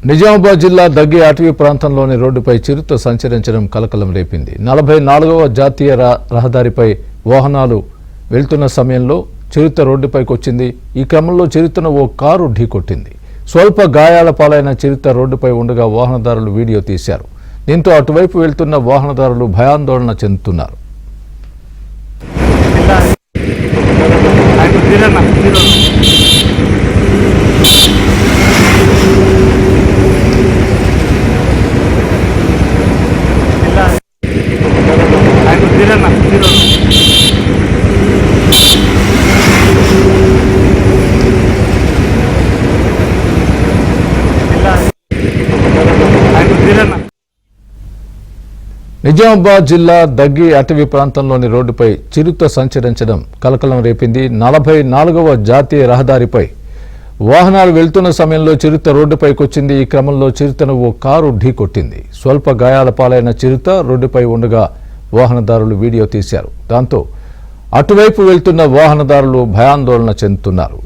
నిజామాబాద్ జిల్లా దగ్గి అటవీ ప్రాంతంలోని రోడ్డుపై చిరుత సంచరించడం కలకలం రేపింది. 44వ జాతీయ రహదారిపై వాహనాలు వెళ్తున్న సమయంలో చిరుత రోడ్డుపైకి వచ్చింది. ఈ క్రమంలో చిరుతను ఓ కారు ఢీకొట్టింది. స్వల్ప గాయాల పాలైన చిరుత రోడ్డుపై ఉండగా వాహనదారులు వీడియో తీశారు. దీంతో అటువైపు వెళ్తున్న వాహనదారులు భయాందోళన చెందుతున్నారు. నిజామాబాద్ జిల్లా దగ్గి అటవీ ప్రాంతంలోని రోడ్డుపై చిరుత సంచరించడం కలకలం రేపింది. 44వ జాతీయ రహదారిపై వాహనాలు వెళ్తున్న సమయంలో చిరుత రోడ్డుపైకి వచ్చింది. ఈ క్రమంలో చిరుతను ఓ కారు ఢీకొట్టింది. స్వల్ప గాయాల పాలైన చిరుత రోడ్డుపై ఉండగా వాహనదారులు వీడియో తీశారు. దాంతో అటువైపు వెళ్తున్న వాహనదారులు భయాందోళన చెందుతున్నారు.